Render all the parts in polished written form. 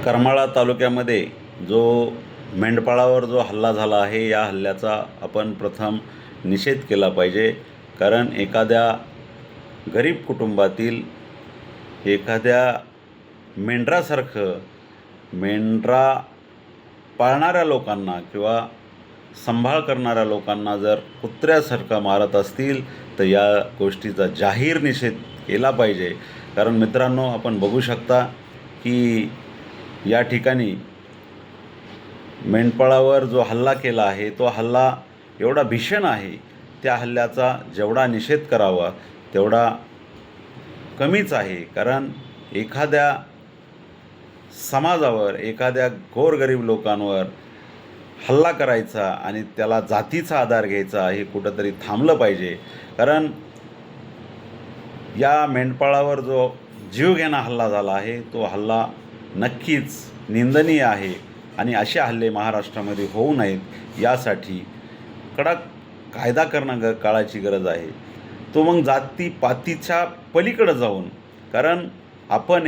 करमाळा तालुक्यामध्ये जो मेंढपाळावर जो हल्ला झाला आहे, या हल्ल्याचा आपण प्रथम निषेध केला पाहिजे. कारण एखाद्या गरीब कुटुंबातील एखाद्या मेंढरासारखं मेंढरा पाळणाऱ्या लोकांना किंवा सांभाळ करणाऱ्या लोकांना जर कुत्र्यासारखं मारत असतील तर या गोष्टीचा जाहीर निषेध केला पाहिजे. कारण मित्रांनो, आपण बघू शकता की या ठिकाणी मेंढपाळावर जो हल्ला केला आहे तो हल्ला एवढा भीषण आहे, त्या हल्ल्याचा जेवढा निषेध करावा तेवढा कमीच आहे. कारण एखाद्या समाजावर, एखाद्या गोरगरीब लोकांवर हल्ला करायचा आणि त्याला जातीचा आधार घ्यायचा हे कुठंतरी थांबलं पाहिजे. कारण या मेंढपाळावर जो जीवघेणा हल्ला झाला आहे तो हल्ला नक्कीच निंदनीय आहे आणि असे हल्ले महाराष्ट्रामध्ये होऊ नयेत यासाठी कडक कायदा करणं काळाची गरज आहे. तो मग जातीपातीच्या पलीकडे जाऊन, कारण आपण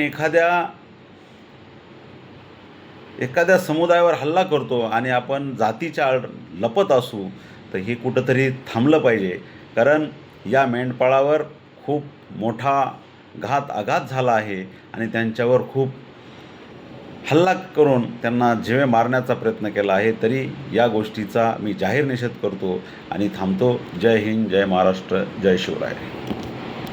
एखाद्या समुदायावर हल्ला करतो आणि आपण जातीच्या आड लपत असू तर हे कुठंतरी थांबलं पाहिजे. कारण या मेंढपाळावर खूप मोठा आघात झाला आहे आणि त्यांच्यावर खूप हल्ला करून त्यांना जीवे मारण्याचा प्रयत्न केला आहे. तरी या गोष्टीचा मी जाहीर निषेध करतो आणि थांबतो. जय हिंद, जय महाराष्ट्र, जय शिवराय.